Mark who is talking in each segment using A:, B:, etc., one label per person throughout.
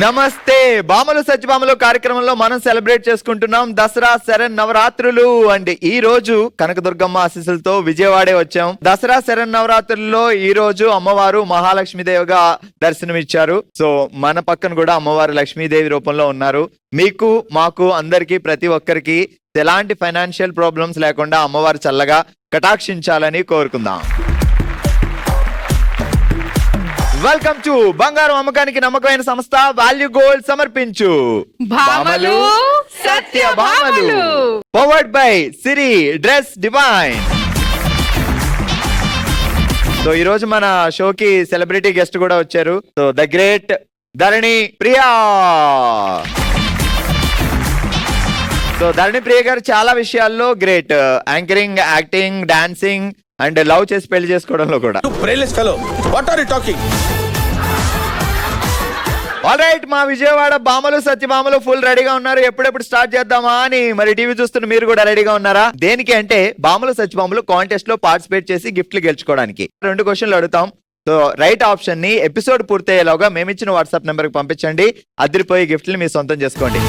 A: నమస్తే. బామలు సత్యభామలు కార్యక్రమంలో మనం సెలబ్రేట్ చేసుకుంటున్నాం దసరా శరన్నవరాత్రులు. అండ్ ఈ రోజు కనకదుర్గమ్మ ఆశీస్సులతో విజయవాడే వచ్చాం. దసరా శరన్నవరాత్రుల్లో ఈ రోజు అమ్మవారు మహాలక్ష్మీదేవిగా దర్శనమిచ్చారు. సో మన పక్కన కూడా అమ్మవారు లక్ష్మీదేవి రూపంలో ఉన్నారు. మీకు మాకు అందరికి ప్రతి ఒక్కరికి ఎలాంటి ఫైనాన్షియల్ ప్రాబ్లమ్స్ లేకుండా అమ్మవారు చల్లగా కటాక్షించాలని కోరుకుందాం. వెల్కమ్ టు బంగారం అమ్మకానికి నమ్మకమైన సంస్థ వాల్యూ గోల్డ్ సమర్పించు
B: భామలు సత్యభామలు.
A: Powered by Siri dress divine. So ఈ రోజు మన షోకి సెలబ్రిటీ గెస్ట్ కూడా వచ్చారు. So the great Dharani Priya. So Dharani Priya గారు చాలా విషయాల్లో great. Anchoring, acting, dancing and love చేసి పెళ్లి చేసుకోవడంలో కూడా. ఆల్రైట్, మా విజయవాడ బామలు సత్యభామలు ఫుల్ రెడీగా ఉన్నారు. ఎప్పుడెప్పుడు స్టార్ట్ చేద్దామా అని. మరి టీవీ చూస్తున్న మీరు కూడా రెడీగా ఉన్నారా? దేనికి అంటే బామలు సత్యభామలు కాంటెస్ట్ లో పార్టిసిపేట్ చేసి గిఫ్ట్లు గెలుచుకోవడానికి. 2 క్వశ్చన్లు అడుగుతాం. సో రైట్ ఆప్షన్ ని ఎపిసోడ్ పూర్తయ్యేలాగా మేమిచ్చిన వాట్సాప్ నెంబర్ కి పంపించండి. అదిరిపోయి గిఫ్ట్లు మీ సొంతం చేసుకోండి.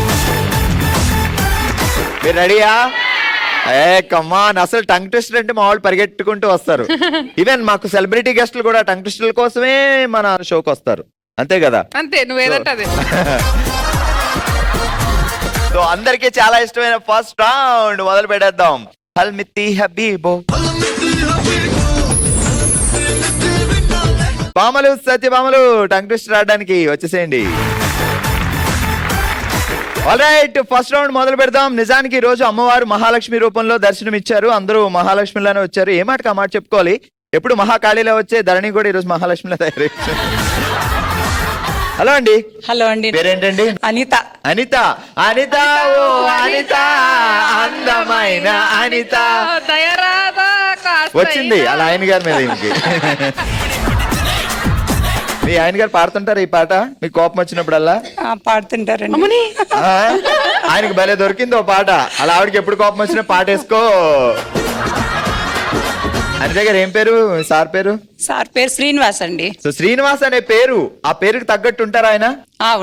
A: మీరు రెడీయా? కమాన్. అసలు టంగ్ ట్విస్టర్ అంటే మా వాళ్ళు పరిగెట్టుకుంటూ వస్తారు. ఈవెన్ మాకు సెలబ్రిటీ గెస్టులు కూడా టంగ్ ట్విస్టర్ల కోసమే మన షోకి వస్తారు. అంతే కదా?
B: అంతే, నువ్వేదంటే అదే.
A: సో అందరికీ చాలా ఇష్టమైన ఫస్ట్ రౌండ్ మొదలు పెట్టేద్దాం. హల్మిత్తి హబీబో. బామలు సత్యభామలు టంగ్ ట్విస్టర్ ఆడడానికి వచ్చేసేయండి. ఆల్రైట్, ఫస్ట్ రౌండ్ మొదలు పెడదాం. నిజానికి ఈ రోజు అమ్మవారు మహాలక్ష్మి రూపంలో దర్శనం ఇచ్చారు. అందరూ మహాలక్ష్మిలానే వచ్చారు. ఏ మాటకు ఆ మాట చెప్పుకోవాలి. ఎప్పుడు మహాకాళిలో వచ్చే ధరణి కూడా ఈరోజు మహాలక్ష్మిలా తయారు. హలో అండి.
C: హలో అండి.
A: పేరేంటండి?
C: అనిత.
A: అనిత. అనిత ఓ అనిత, అందమైన అనిత. వచ్చింది అలా ఆయన గారి మీద. ఇంకి మీ ఆయన గారు పాడుతుంటారు ఈ పాట మీకు కోపం వచ్చినప్పుడల్లా?
C: పాడుతుంటారండి.
A: ఆయనకి భలే దొరికింది ఓ పాట. అలా ఆవిడకి ఎప్పుడు కోపం వచ్చినా పాట వేసుకో. అనిత గారు ఏం పేరు? సార్ పేరు?
C: సార్ పేరు శ్రీనివాస్ అండి.
A: సో శ్రీనివాస్ అనే పేరు, ఆ పేరుకి తగ్గట్టు ఉంటారా ఆయన?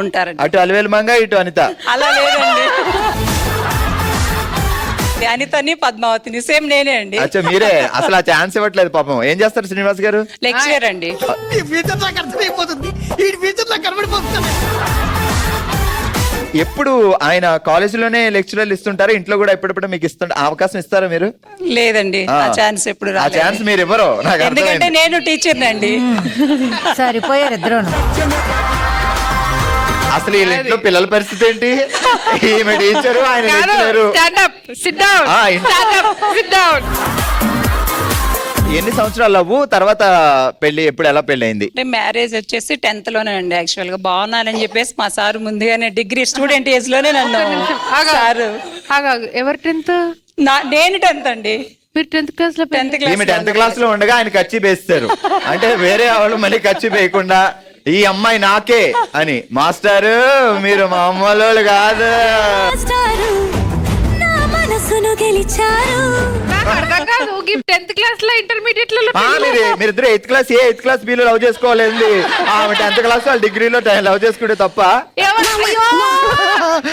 C: ఉంటారండి.
A: అటు అలివేలు మంగ, ఇటు అనిత.
C: అలా లేదండి. అనితని పద్మావతిని సేమ్ నేనే అండి.
A: అచ్చా, మీరే. అసలు ఆ ఛాన్స్ ఇవ్వట్లేదు పాపం. ఏం చేస్తారు శ్రీనివాస్ గారు?
C: లెక్చరర్ అండి.
A: ఎప్పుడు ఆయన కాలేజీలోనే లెక్చరర్లు ఇస్తుంటారు? ఇంట్లో కూడా ఎప్పుడెప్పుడు మీకు అవకాశం ఇస్తారా మీరు?
C: లేదండి, ఆ ఛాన్స్ ఎప్పుడు
A: ఆ ఛాన్స్ మీరు ఇవ్వరు.
C: ఎందుకంటే నేను టీచర్ అండి.
D: సరిపోయారు ఇద్దరు.
A: అసలు వీళ్ళ ఇంట్లో పిల్లల పరిస్థితి ఏంటి? ఈమె టీచరు, ఆయన లెక్చరరు. ఎన్ని సంవత్సరాలు లవ్వు, తర్వాత పెళ్లి ఎప్పుడు, ఎలా పెళ్లి అయింది?
C: మ్యారేజ్ వచ్చేసి 10th లోనే అండి. యాక్చువల్ గా బాగున్నానని చెప్పేసి మా సార్ ముందుగానే డిగ్రీ స్టూడెంట్ ఏజ్ లోనే నన్ను సారు.
B: ఎవరు 10th?
C: నేను 10th అండి.
B: మీరు 10th క్లాస్ లో?
A: 10th క్లాస్ లో ఉండగా ఆయన ఖర్చు వేస్తారు. అంటే వేరే వాళ్ళు మళ్ళీ ఖర్చు వేయకుండా ఈ అమ్మాయి నాకే అని. మాస్టారు మీరు మా అమ్మలోళ్ళు కాదు. మీరిద్దరు 8th క్లాస్ ఏ 8th క్లాస్ బి లో లవ్ చేసుకోవాలండి. ఆమె 10th క్లాస్ వాళ్ళు డిగ్రీలో లవ్ చేసుకుంటే తప్ప.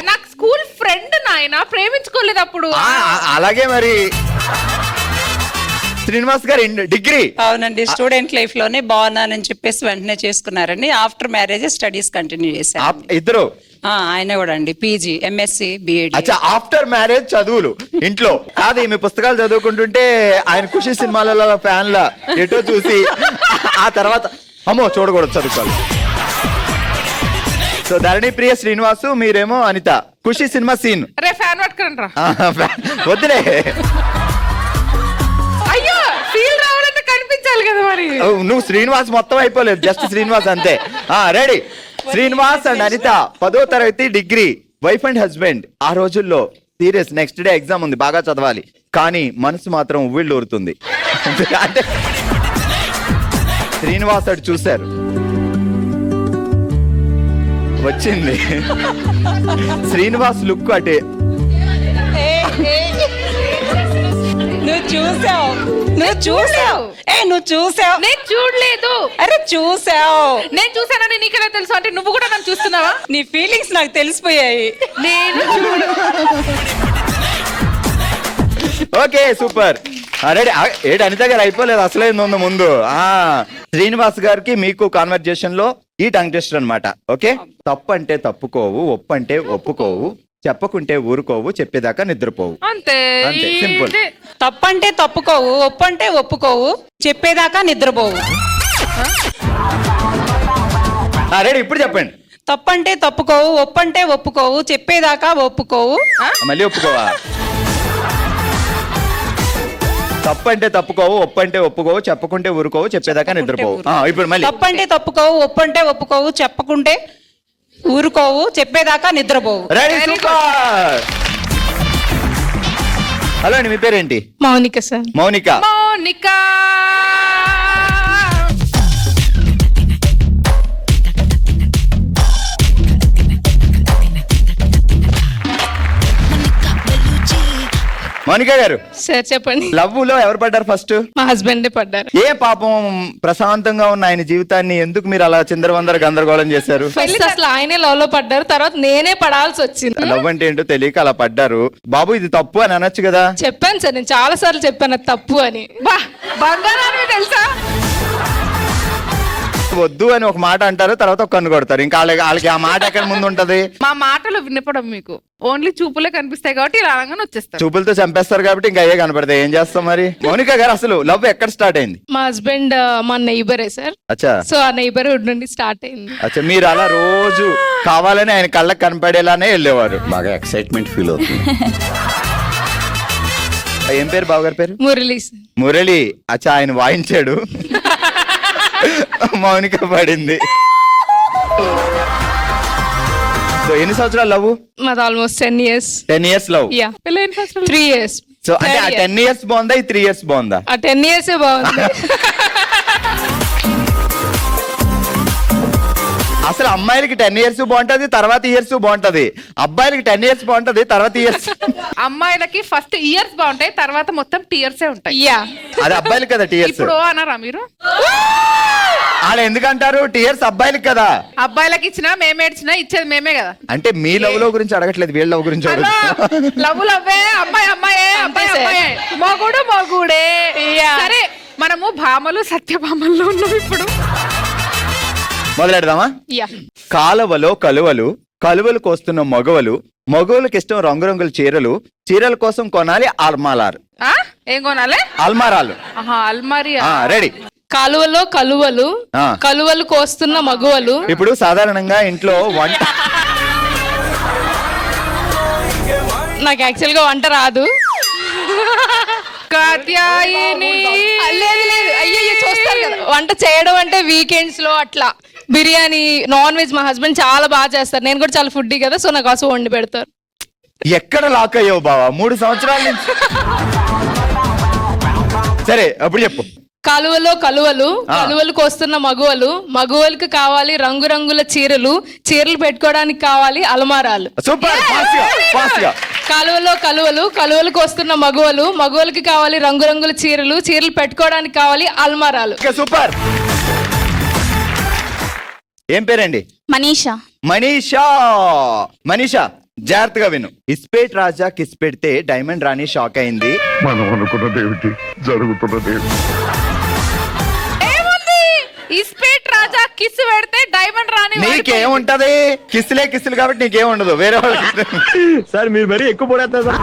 B: నాకు స్కూల్ ఫ్రెండ్ నాయన, ప్రేమించుకోలేదు అప్పుడు.
A: అలాగే మరి శ్రీనివాస్ గారు డిగ్రీ.
C: అవునండి, స్టూడెంట్ లైఫ్ లోనే బాగున్నానని చెప్పేసి వెంటనే చేసుకున్నారండి. ఆఫ్టర్ మ్యారేజ్ స్టడీస్ కంటిన్యూ చేశారు
A: ఇద్దరు.
C: ఆయన కూడా అండి పీజీ, ఎంఎస్సి, బిఎడ్.
A: అచ్చా, ఆఫ్టర్ మ్యారేజ్ చదువులు ఇంట్లో కాదు. ఈమె పుస్తకాలు చదువుకుంటుంటే ఆయన ఖుషి సినిమాలలో ఫ్యాన్ లా ఎటో చూసి ఆ తర్వాత అమ్మో చూడకూడదు, చదువుకోవాలి. సో ధరణి ప్రియ శ్రీనివాసు, మీరేమో అనిత. ఖుషి సినిమా సీన్.
B: ఫ్యాన్ పట్టుకుని రా.
A: వద్దులే.
B: అయ్యో, ఫీల్ రావాలంటే కనిపించాలి కదా మరి.
A: నువ్వు శ్రీనివాస్ మొత్తం అయిపోలేదు, జస్ట్ శ్రీనివాస్ అంతే. రెడీ. శ్రీనివాస్ అండ్ అనిత 10వ తరగతి డిగ్రీ, వైఫ్ అండ్ హస్బెండ్. ఆ రోజుల్లో సీరియస్, నెక్స్ట్ డే ఎగ్జామ్ ఉంది, బాగా చదవాలి. కానీ మనసు మాత్రం ఉవ్విళ్ళు ఊరుతుంది. అంటే శ్రీనివాస్ అటు చూశారు, వచ్చింది శ్రీనివాస్ లుక్ అటే.
C: నువ్వు చూసావు. నువ్వు చూసావు.
B: నేను చూడలేదు.
C: అరే చూసావు.
B: నేను చూసానని నీకెలా తెలుసు? అంటే నువ్వు కూడా నన్ను చూస్తున్నావా?
C: నీ ఫీలింగ్స్ నాకు తెలిసిపోయాయి.
B: నేను
A: ఓకే సూపర్. రెడీ. ఏడు అనిత గారు అయిపోలేదు, అసలే ఉంది ముందు. శ్రీనివాస్ గారికి మీకు కాన్వర్జేషన్ లో ఈ టంగ్ టెస్ట్ అన్నమాట. ఓకే, తప్పు అంటే తప్పుకోవు, ఒప్పు అంటే ఒప్పుకోవు, చెప్పకుంటే ఊరుకోవు, చెప్పేదాకా నిద్రపోవు.
B: అంతే.
A: అంతే, సింపుల్.
C: తప్పంటే తప్పుకోవు, ఒప్పంటే ఒప్పుకోవు, చెప్పేదాకా నిద్రపోవు.
A: రెడీ, ఇప్పుడు చెప్పండి.
C: తప్పంటే తప్పుకోవు, ఒప్పంటే ఒప్పుకోవు, చెప్పేదాకా ఒప్పుకోవు.
A: మళ్ళీ ఒప్పుకోవా? తప్పు అంటే తప్పుకోవు, ఒప్పు అంటే ఒప్పుకోవు, చెప్పకుంటే ఊరుకోవు, చెప్పేదాకా నిద్రపోవు. ఇప్పుడు మళ్ళీ.
C: తప్పంటే తప్పుకోవు, ఒప్పంటే ఒప్పుకోవు, చెప్పకుంటే ఊరుకోవు, చెప్పేదాకా నిద్రపోవు.
A: Ready, super. హలో అండి, మీ పేరేంటి?
B: మౌనిక సార్.
A: మౌనిక.
B: మౌనిక.
A: మౌనిక గారు,
B: సార్ చెప్పండి.
A: లవ్ లో ఎవరు పడ్డారు ఫస్ట్?
B: మా హస్బెండే పడ్డారు.
A: ఏ పాపం ప్రశాంతంగా ఉన్న ఆయన జీవితాన్ని ఎందుకు మీరు అలా చిందరవందర గందరగోళం చేశారు?
B: ఫస్ట్ అసలు ఆయనే లవ్ లో పడ్డారు, తర్వాత నేనే పడాల్సి వచ్చింది.
A: లవ్ అంటే ఏంటో తెలియక అలా పడ్డారు. బాబు ఇది తప్పు అని అనొచ్చు కదా.
B: చెప్పాను సార్, నేను చాలా సార్లు చెప్పాను అది తప్పు అని. బంగారాన్ని తెలుసా?
A: వద్దు అని ఒక మాట అంటారు, తర్వాత ఒక కన్ను కొడతారు. ఇంకా వాళ్ళకి ఆ మాట ఎక్కడ ముందు ఉంటది?
B: మా మాటలు వినపడం మీకు ఓన్లీ చూపులే కనిపిస్తాయి కాబట్టి ఇలా అనగానే వచ్చేస్తారు.
A: చూపులతో చంపేస్తారు కాబట్టి ఇంకా అయ్యే కనపడతాయి. ఏం చేస్తాం మరి? మౌనిక గారు, అసలు లవ్ ఎక్కడ స్టార్ట్ అయింది?
B: మా హస్బెండ్ మా నైబరే సార్.
A: అచ్చా.
B: సో ఆ నైబర్హుడ్ నుండి స్టార్ట్ అయింది.
A: అచ్చా, మీరు అలా రోజు కావాలని ఆయన కళ్ళకి కనపడేలానే వెళ్ళేవారు.
E: బాగా ఎక్సైట్మెంట్ ఫీల్ అవుతుంది.
A: ఏం పేరు బావగారి పేరు?
B: మురళి సార్.
A: మురళి. అచ్చా, ఆయన వాయించాడు, మౌనిక పడింది. సో ఎన్ని సంవత్సరాలు లవ్?
B: మాది almost 10 years.
A: 10 years love.
B: Yeah, పెళ్ళైన 3 years.
A: సో అంటే ఆ 10 years బాగుందా, ఈ 3 years బాగుందా?
B: ఆ 10 years బాగుంది.
A: అసలు అమ్మాయిలకి 10 years బాగుంటది, తర్వాత ఇయర్స్ బాగుంటది. అబ్బాయిలకి 10 years బాగుంటది, తర్వాత ఇయర్స్.
B: అమ్మాయిలకి ఫస్ట్ ఇయర్స్ బాగుంటాయి, తర్వాత మొత్తం టీయర్సే ఉంటాయి. యా,
A: అది అబ్బాయిలకి కదా టీయర్స్.
B: ఇప్పుడు అన్నారా మీరు?
A: వాళ్ళు ఎందుకంటారు టీయర్స్ అబ్బాయిలకి కదా?
B: అబ్బాయిలకి ఇచ్చినా మేమే ఇచ్చినా ఇచ్చేది మేమే కదా.
A: అంటే మీ లవ్ లో గురించి అడగట్లేదు, వీళ్ళ లవ్ గురించి అడుగుతున్నా.
B: లవ్ లవ్వే, అమ్మాయి అమ్మాయే, అబ్బాయి అబ్బాయే, మొగుడు మొగుడే. సరే, మనము భామలు సత్యభామల్లో ఉన్నాం ఇప్పుడు.
A: మొదలెడదామా? కాలువలో కలువలు, కలువలు కోస్తున్న మగవలు, మగవులకు ఇష్టం రంగురంగుల చీరలు, చీరల కోసం కొనాలి అల్మారాలు.
B: ఏం కొనాలి?
A: అల్మారాలు.
B: అల్మారి.
A: రెడీ.
B: కాలువలో కలువలు, కలువలు కోస్తున్న మగవలు. ఇప్పుడు
A: సాధారణంగా ఇంట్లో వంట,
B: నాకు యాక్చువల్ గా వంట రాదు. కాత్యాయిని. లేదు లేదు, అయ్యయ్యో చూస్తారు కదా. వంట చేయడం అంటే వీకెండ్స్ లో అట్లా బిర్యానీ, నాన్ వెజ్ మా హస్బెండ్ చాలా బాగా చేస్తారు. నేను కూడా చాలా ఫుడ్డీ కదా, సో నా కోసం వండి పెడతారు.
A: ఎక్కడ లాక్ అయ్యావు బావా 3 సంవత్సరాల నుంచి? సరే అప్పుడు చెప్పు.
B: కాలువలో కలువలు, కలువలు కోస్తున్న మగువలు, మగువలకు కావాలి రంగురంగుల చీరలు, చీరలు పెట్టుకోవడానికి కావాలి అలమారాలు.
A: సూపర్.
B: కాలువలో కలువలు, కలువలు కోస్తున్న మగువలు, మగువలకి కావాలి రంగురంగుల చీరలు, చీరలు పెట్టుకోవడానికి కావాలి అల్మారాలు.
A: సూపర్. ఏం పేరండి?
F: మనీషా.
A: మనీషా. మనీషా, జాగ్రత్తగా విను. ఇస్పేట్ రాజా కిస్ పెడితే డైమండ్ రాణి షాక్ అయింది.
E: మనం అనుకున్నదేమిటి జరుగుతున్నది?
B: ఇస్పేట్ రాజా కిస్ పెడితే డైమండ్ రాణి.
A: నీకేముంటది? కిస్సులే కిస్సులు కాబట్టి నీకేం ఉండదు. వేరే వాళ్ళకి
E: సార్ మీరు మరీ ఎక్కువ పడేస్తారు సార్.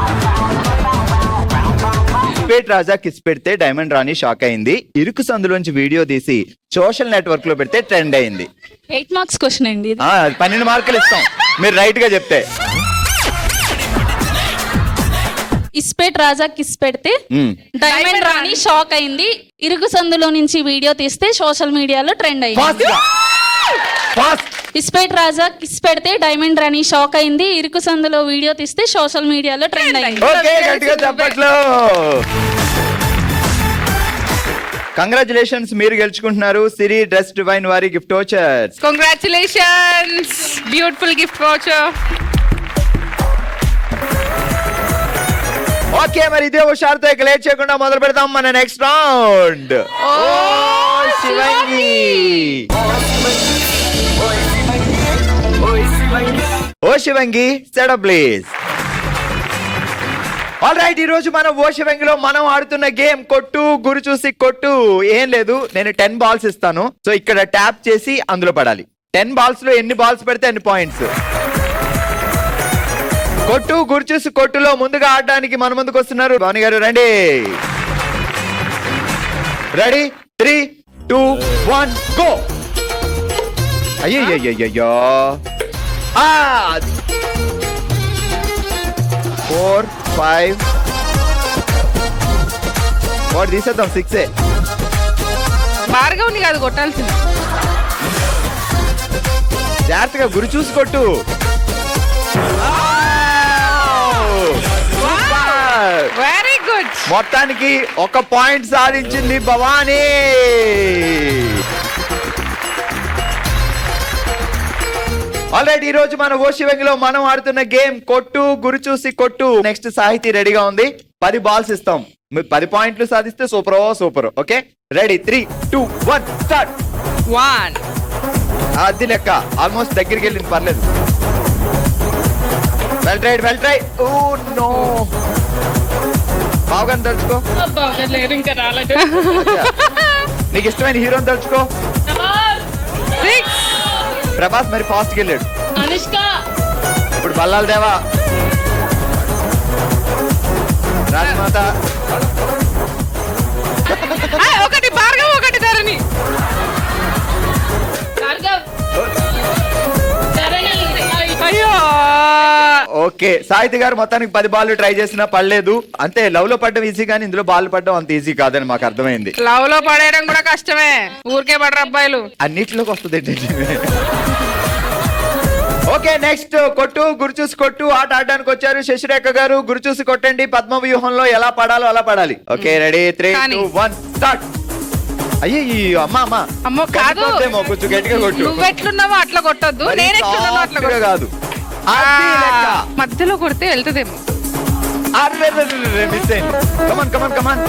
A: ఇస్పేట్ రాజా కిస్ పెడితే డైమండ్ రాణి షాక్ అయింది. ఇరుకు సందులోంచి వీడియో తీసి సోషల్ నెట్వర్క్ లో పెడితే ట్రెండ్ అయింది.
F: 8 marks క్వశ్చన్ అండి ఇది.
A: 12 మార్కులు ఇస్తాం మీరు రైట్ గా చెప్తే.
F: ఇస్పేట్ రాజా కిస్ పెడితే డైమండ్ రాణి షాక్ అయింది. ఇరుకు సందులో నుంచి వీడియో తీస్తే సోషల్ మీడియాలో ట్రెండ్ అయింది. ఇస్పేట్ రాజా కిస్ పెడితే డైమండ్ రాణి షాక్ అయింది. ఇరుకు సందులో వీడియో తీస్తే సోషల్ మీడియాలో ట్రెండ్ అయింది.
A: ఓకే, గట్టిగా చప్పట్లు. కంగ్రాచులేషన్స్, మీరు గెలుచుకుంటున్నారు సిరి డ్రెస్ డివైన్ వారి gift vouchers.
B: Congratulations, beautiful gift voucher.
A: Okay, మరి ఇదే హుషారుతో ఇక లేట్ చేయకుండా మొదలు పెడదాం మన నెక్స్ట్ రౌండ్. ఓ శివంగి, ఓ Shivangi setup please. All right, ఈ రోజు మనం ఓ శివంగిలో మనం ఆడుతున్న గేమ్ కొట్టు గురి చూసి కొట్టు. ఏం లేదు, నేను 10 బాల్స్ ఇస్తాను. సో ఇక్కడ ట్యాప్ చేసి అందులో పడాలి. 10 బాల్స్ లో ఎన్ని బాల్స్ పెడితే అన్ని పాయింట్స్. కొట్టు గురి చూసి కొట్టులో ముందుగా ఆడడానికి మన ముందుకు వస్తున్నారు భావని గారు. రండి, రెడీ 3, 2, 1 గో. అయ్యయ్యో 4, 5 వాడు తీసేద్దాం 6.
B: భార్గవుని కాదు కొట్టాల్సింది.
A: జాగ్రత్తగా గురి చూసి కొట్టు.
B: Very good.
A: మొత్తానికి 1 పాయింట్ సాధించింది భవానీ. ఆల్రెడీ ఈ రోజు మన ఓ శివంగిలో మనం ఆడుతున్న గేమ్ కొట్టు గురి చూసి కొట్టు. నెక్స్ట్ సాహితీ రెడీగా ఉంది. 10 బాల్స్ ఇస్తాం. మీరు 10 పాయింట్లు సాధిస్తే సూపర్. Okay, ready 3, 2, 1 start.
B: 1.
A: అది లెక్క, ఆల్మోస్ట్ దగ్గరికి వెళ్ళింది, పర్లేదు. Well try. ఓ నో, బాగా తలుచుకో.
B: ఇంకా రాలేదు.
A: నీకు ఇష్టమైన హీరోని తలుచుకో.
B: 6.
A: ప్రభాస్ మరి ఫాస్ట్ గా వెళ్ళాడు.
F: అనుష్క
A: ఇప్పుడు బల్లాల దేవా, రాజమాత.
B: ఒకటి భార్గవ్, ఒకటి ధరణి. అయ్యో.
A: ఓకే, సాహితి గారు మొత్తానికి 10 బాల్ ట్రై చేసినా పడలేదు. అంతే, లవ్ లో పడ్డం ఈజీ కానీ ఇందులో బాల్ పడ్డం అంత ఈజీ కాదని మాకు అర్థమైంది.
B: లవ్ లో పడేయడం కూడా కష్టమే, ఊరికే పడరు అబ్బాయిలు.
A: అన్నిట్లోకి వస్తుంది. ఓకే, నెక్స్ట్ కొట్టు గురి చూసి కొట్టు ఆట ఆడడానికి వచ్చారు శశిరేఖ గారు. గురి చూసి కొట్టండి. పద్మ వ్యూహంలో ఎలా పడాలో అలా పడాలి. Okay, ready 3, 2, 1 start. అయ్యో
B: అమ్మో కాదు,
A: కొంచెం గట్టిగా కొట్టు.
B: నువ్వెట్లున్నావో అట్లా కొట్టొద్దు, నేను ఎట్లున్నానో అట్లా కొట్టు.
A: కాదు, అది లెక్క.
B: మధ్యలో కొడితే వెళ్తుందేమో.
A: మిస్ అయింది. కమాన్.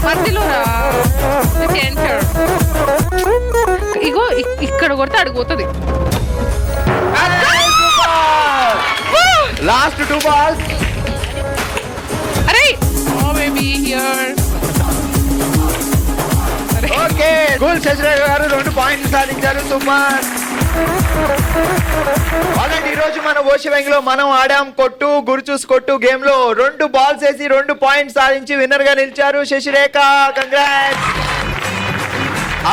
B: మధ్యలో ఇగో ఇక్కడ కొడితే అడిగిపోతుంది.
A: Last 2 balls.
B: అరే baby here.
A: Okay, cool. Shashirekha గారు 2 పాయింట్లు సాధించారు. సూపర్. ఆల్రెడీ ఈ రోజు మన ఓ శివంగిలో మనం ఆడాం కొట్టు గురి చూసి కొట్టు గేమ్ లో 2 బాల్స్ వేసి 2 పాయింట్స్ సాధించి విన్నర్ గా నిలిచారు శశిరేఖ. కంగ్రాట్స్.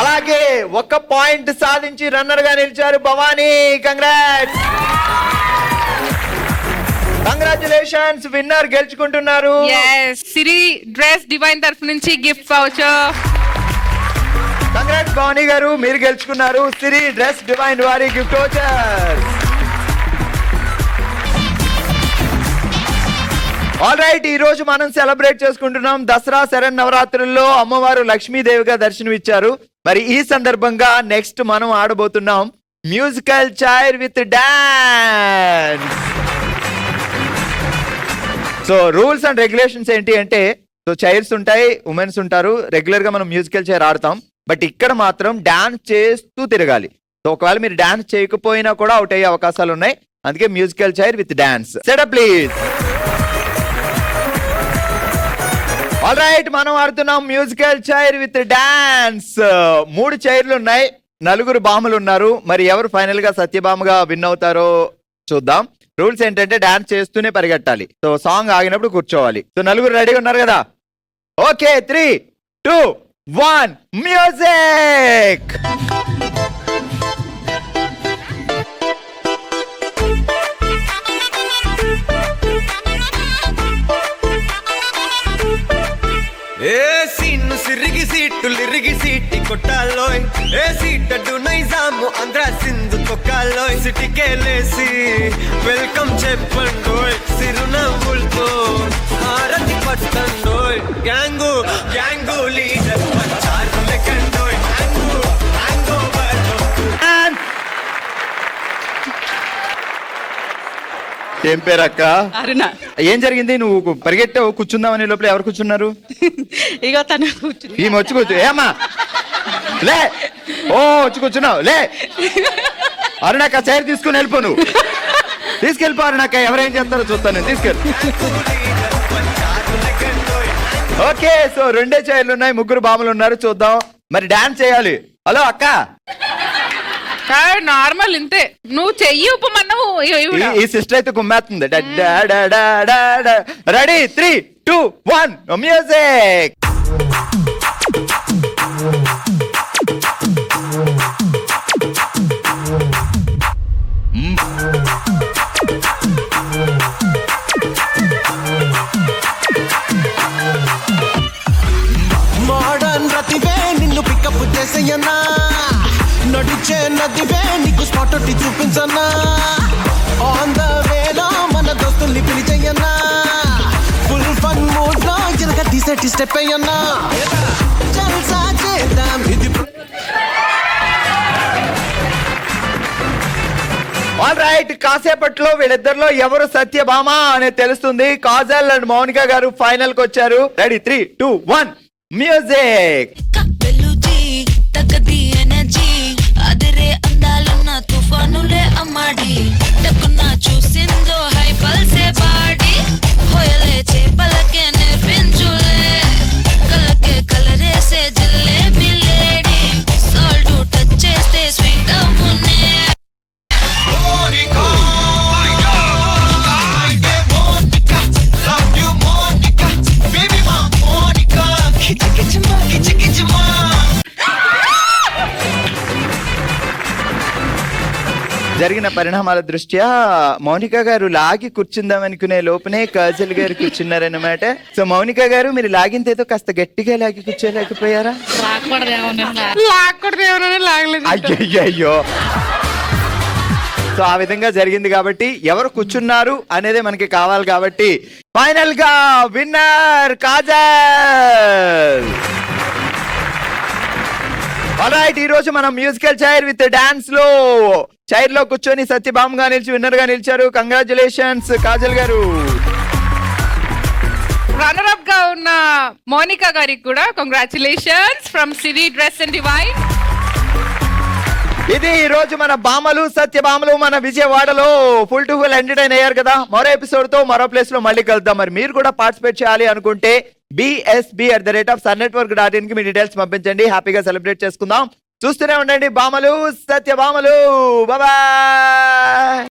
A: అలాగే 1 పాయింట్ సాధించి రన్నర్ గా నిలిచారు భవానీ. కంగ్రాట్స్. కంగ్రాచులేషన్స్, విన్నర్ గెలుచుకుంటున్నారు.
B: సిరి డ్రెస్ డివైన్ తరఫు నుంచి గిఫ్ట్ వౌచర్.
A: కంగ్రాట్స్ భవానీ గారు, మీరు గెలుచుకున్నారు సిరి డ్రెస్ డివైన్ వారి గిఫ్ట్ వౌచర్. ఆల్ రైట్, ఈ రోజు మనం సెలబ్రేట్ చేసుకుంటున్నాం దసరా శరన్నవరాత్రుల్లో అమ్మవారు లక్ష్మీదేవిగా దర్శనమిచ్చారు. మరి ఈ సందర్భంగా నెక్స్ట్ మనం ఆడబోతున్నాం musical chair with dance. So rules and regulations ఏంటి అంటే, సో చైర్స్ ఉంటాయి, ఉమెన్స్ ఉంటారు. రెగ్యులర్ గా మనం మ్యూజికల్ చైర్ ఆడతాం. బట్ ఇక్కడ మాత్రం డాన్స్ చేస్తూ తిరగాలి. సో ఒకవేళ మీరు డాన్స్ చేయకపోయినా కూడా అవుట్ అయ్యే అవకాశాలు ఉన్నాయి. అందుకే musical chair with dance. Setup please. All right, మనం ఆడుతున్నాం మ్యూజికల్ చైర్ విత్ డాన్స్. 3 చైర్లు ఉన్నాయి, 4 భామలు ఉన్నారు. మరి ఎవరు ఫైనల్ గా సత్యభామగా విన్ అవుతారో చూద్దాం. రూల్స్ ఏంటంటే డాన్స్ చేస్తూనే పరిగెట్టాలి. సో సాంగ్ ఆగినప్పుడు కూర్చోవాలి. సో 4 రెడీగా ఉన్నారు కదా? Okay, 3, 2, 1 music.
G: ఏ సీన్ను సిరిగి సీట్లు ఇరిగి సీటి కొట్టాలోయ్. ఏ సీటడు నైజాము ఆంధ్ర సింధు తొక్కాలోయ్. సిటికేలేసి వెల్కమ్ చెప్పండోయ్. సిరునవ్వులతో హారతి పట్టండోయ్. గ్యాంగు గ్యాంగు లీడర్ పంచారు లెక్కండోయ్. గ్యాంగు గ్యాంగు
A: ఏం పేరు అక్క?
C: అరుణ.
A: ఏం జరిగింది? నువ్వు పరిగెట్టావు కూర్చుందామని లోపల ఎవరు కూర్చున్నారు?
C: ఇగో తను కూర్చుంది.
A: ఈమె వచ్చి కూర్చో. ఏమ్మా లే, ఓ వచ్చి కూర్చున్నావు లే. అరుణక్క చైర్ తీసుకుని వెళ్ళిపో, నువ్వు తీసుకెళ్ళిపో అరుణక్క. ఎవరేం చేస్తారో చూస్తాను నేను, తీసుకెళ్ళి. ఓకే, సో 2 చైర్లు ఉన్నాయి, 3 బాములు ఉన్నారు. చూద్దాం మరి డాన్స్ చేయాలి. హలో అక్క,
B: నార్మల్ ఇంతే. నువ్వు చెయ్యి ఉపమన్నావు.
A: ఈ సిస్టర్ అయితే గుమ్మేస్తుంది. Ready 3, 2, 1 music.
H: మోడర్న్ రతివే నిన్ను పికప్ చేసేయన్నా, నడిచే నదివే నీకు స్పాట్ ఒకటి చూపించన్నా, ఆన్ ద వేలో మన దోస్తుల్ని పిలిచేయన్నా, ఫుల్ ఫన్ మూడ్ లో జరగ తీసేటి స్టెప్ అయ్యన్నా, జల్సా చేద్దాం ఇది.
A: ఆల్ రైట్, కాసేపట్లో వీళ్ళిద్దరిలో ఎవరు సత్యభామ అనేది తెలుస్తుంది. కాజల్ అండ్ మౌనిక గారు ఫైనల్ కి వచ్చారు. Ready 3, 2, 1 music.
I: తగ్గది ఎనర్జీ అదరే అందాలున్న తుఫానులే అమ్మాడి టక్కున చూసిందో హై పల్సే బాడి హోయలే చేపలకే నేర్పించులే కలకే కలరేసే జిలేబీ లేడీ సాల్ట్ టచ్ చేస్తే స్వీట్ అమ్మునే.
A: జరిగిన పరిణామాల దృష్ట్యా మౌనిక గారు లాగి కూర్చుందామనుకునే లోపునే కాజల్ గారు కూర్చున్నారన్నమాట. సో మౌనిక గారు, మీరు లాగింతేదో కాస్త గట్టిగా లాగి కూర్చోలేకపోయారా? అయ్యో, సో ఆ విధంగా జరిగింది కాబట్టి ఎవరు కూర్చున్నారు అనేది మనకి కావాలి. కాబట్టి ఫైనల్ గా విన్నర్ కాజల్. ఆల్రైట్, ఈ రోజు మనం మ్యూజికల్ చైర్ విత్ డాన్స్ లో చైర్ లో కూర్చొని సత్యభామ గా నిలిచి విన్నర్ గా నిలిచారు. కంగ్రాచులేషన్స్ కాజల్ గారు.
B: రన్నర్ అప్ గా ఉన్న మోనికా గారికి కూడా congratulations from Siri dress and divine.
A: ఇది ఈ రోజు మన బామలు సత్యభామలు మన విజయవాడలో ఫుల్ టు ఫుల్ ఎంటర్టైన్ అయ్యారు కదా. మరో ఎపిసోడ్ తో మరో ప్లేస్ లో మళ్ళీ కలుద్దాం. మరి మీరు కూడా పార్టిసిపేట్ చేయాలి అనుకుంటే bsb@sunnetwork.in కి మీ డీటెయిల్స్ పంపించండి. హ్యాపీగా సెలబ్రేట్ చేసుకుందాం. చూస్తూనే ఉండండి బామలు సత్యభామలు. బాయ్.